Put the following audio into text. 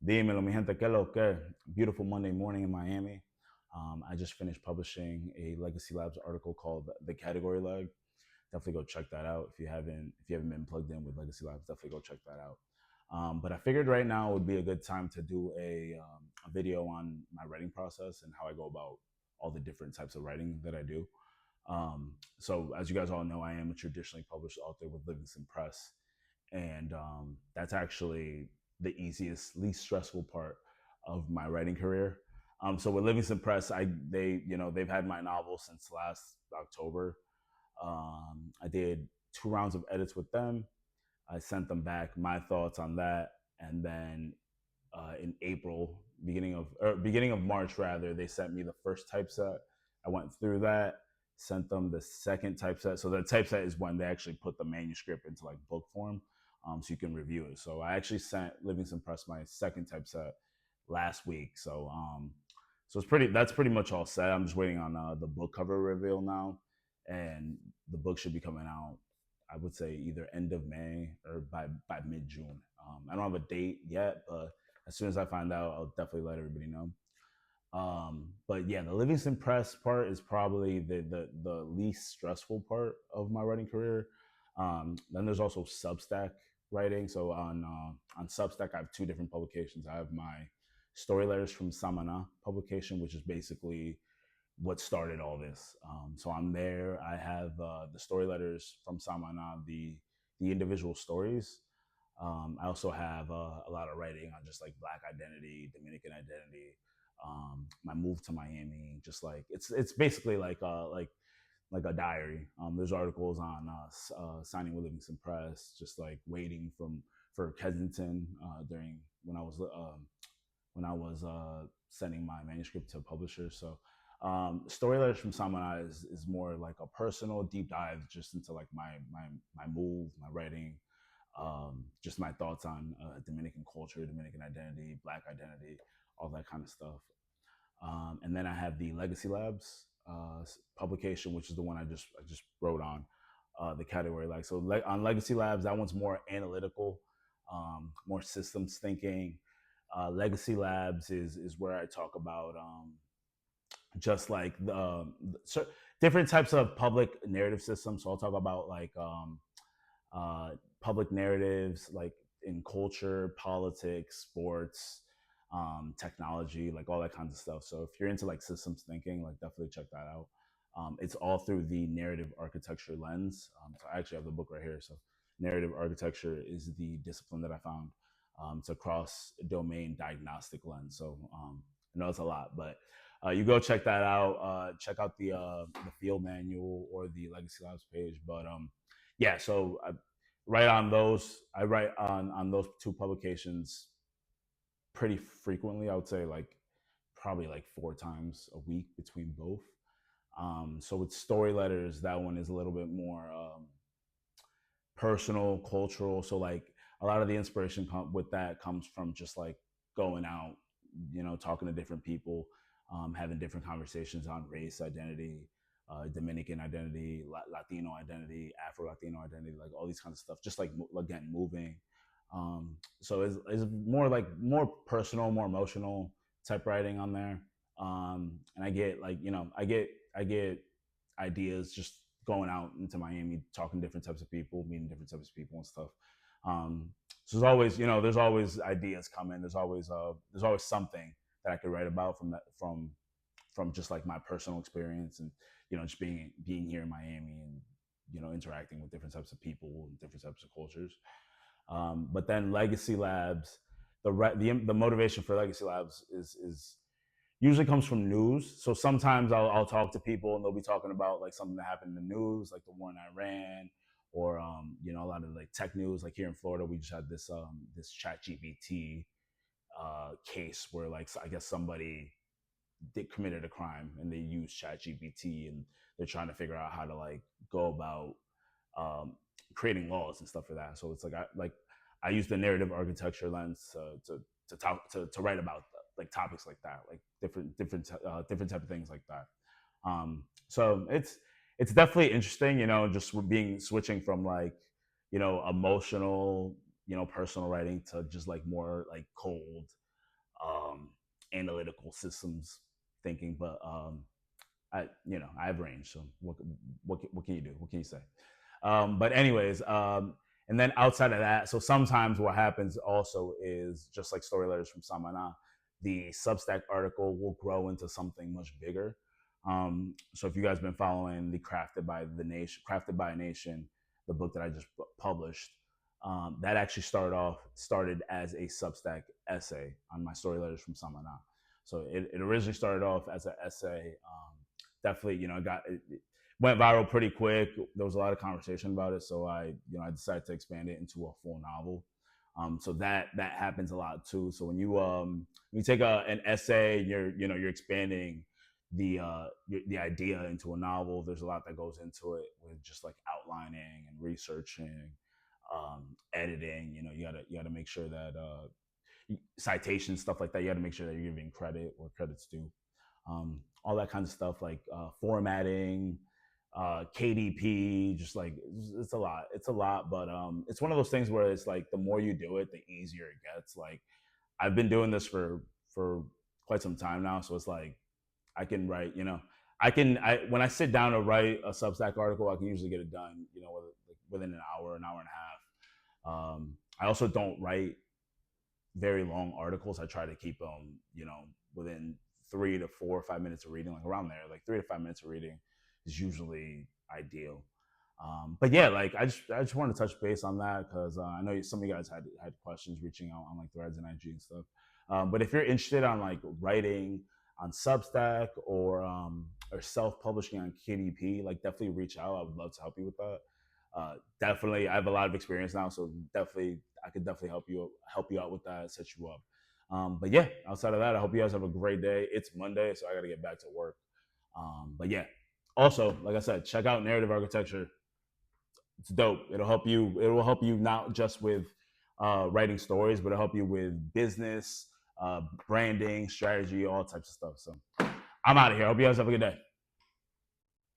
Dímelo, mi gente, que lo que? Beautiful Monday morning in Miami. I just finished publishing a Legacy Labs article called "The Category Leg." Definitely go check that out if you haven't been plugged in with Legacy Labs. Definitely go check that out. But I figured right now would be a good time to do a video on my writing process and how I go about all the different types of writing that I do. So as you guys all know, I am a traditionally published author with Livingston Press, and that's actually the easiest, least stressful part of my writing career. So with Livingston Press, they've had my novel since last October. I did 2 rounds of edits with them. I sent them back my thoughts on that, and then in April, beginning of March rather, they sent me the first typeset. I went through that, sent them the second typeset. So the typeset is when they actually put the manuscript into like book form, so you can review it. So I actually sent Livingston Press my second typeset last week. So That's pretty much all set. I'm just waiting on the book cover reveal now, and the book should be coming out. I would say either end of May or by mid June. I don't have a date yet, but as soon as I find out, I'll definitely let everybody know. But yeah, the Livingston Press part is probably the least stressful part of my writing career. Then there's also Substack writing. So on Substack, I have two different publications. I have my story letters from Samaná publication, which is basically what started all this. So I'm there. I have the story letters from Samana, the individual stories. I also have a lot of writing on just like Black identity, Dominican identity, my move to Miami. Just like it's basically like a diary. There's articles on signing with Livingston Press, just like waiting for Kensington during when I was sending my manuscript to publishers. So story letters from Samana is more like a personal deep dive just into like my move, my writing, just my thoughts on Dominican culture, Dominican identity, Black identity, all that kind of stuff. And then I have the Legacy Labs publication, which is the one I just wrote on the category. Like so, on Legacy Labs, that one's more analytical, more systems thinking. Legacy Labs is where I talk about just like different types of public narrative systems. So I'll talk about like public narratives, like in culture, politics, sports, technology, like all that kinds of stuff. So if you're into like systems thinking, like definitely check that out. It's all through the narrative architecture lens. So I actually have the book right here. So narrative architecture is the discipline that I found. It's a cross domain diagnostic lens. So I know it's a lot, but you go check that out. Check out the field manual or the Legacy Labs page. But yeah, so I write on those. I write on those two publications pretty frequently. I would say like probably like 4 times a week between both. So with story letters, that one is a little bit more personal, cultural. So like a lot of the inspiration with that comes from just like going out, talking to different people, having different conversations on race, identity, Dominican identity, Latino identity, Afro Latino identity, like all these kinds of stuff. Just like again, moving. So it's more like more personal, more emotional type writing on there. And I get like I get ideas just going out into Miami, talking to different types of people, meeting different types of people and stuff. So there's always ideas coming. There's always something that I could write about from just like my personal experience and just being here in Miami and interacting with different types of people and different types of cultures. But then Legacy Labs, the motivation for Legacy Labs is usually comes from news. So sometimes I'll talk to people and they'll be talking about like something that happened in the news, like the war in Iran, or a lot of like tech news. Like here in Florida, we just had this Chat GPT case where like I guess somebody did committed a crime and they used Chat GPT and they're trying to figure out how to like go about um, creating laws and stuff for that. So it's I use the narrative architecture lens to talk to write about like topics like that, like different type of things like that. So it's definitely interesting, just being switching from like emotional, personal writing to just like more like cold. um, analytical systems thinking, but I have range. So what can you do? What can you say? But anyways, and then outside of that, so sometimes what happens also is just like story letters from Samaná, the Substack article will grow into something much bigger. So if you guys been following the Crafted by a Nation, the book that I just published, that actually started as a Substack essay on my story letters from Samaná. So it originally started off as an essay. Definitely, it went viral pretty quick. There was a lot of conversation about it, so I decided to expand it into a full novel. So that happens a lot too. So when you take an essay, you're expanding the idea into a novel. There's a lot that goes into it with just like outlining and researching, editing. You gotta make sure that citations, stuff like that. You got to make sure that you're giving credit where credit's due. All that kind of stuff like formatting, KDP, just like it's a lot. It's a lot, but it's one of those things where it's like the more you do it, the easier it gets. Like I've been doing this for quite some time now, so it's like I can write. When I sit down to write a Substack article, I can usually get it done. Within an hour and a half. I also don't write very long articles. I try to keep them, within 3 to 4 or 5 minutes of reading, like around there. Like 3 to 5 minutes of reading is usually ideal. But yeah, like I just wanted to touch base on that because I know some of you guys had questions reaching out on like threads and IG and stuff. But if you're interested on like writing on Substack or self publishing on KDP, like definitely reach out. I would love to help you with that. Definitely, I have a lot of experience now, so definitely I could definitely help you out with that, set you up. But yeah, outside of that, I hope you guys have a great day. It's Monday, so I got to get back to work. But yeah, also like I said, check out Narrative Architecture. It's dope. It'll help you. It will help you not just with writing stories, but it'll help you with business, branding, strategy, all types of stuff. So I'm out of here. Hope you guys have a good day.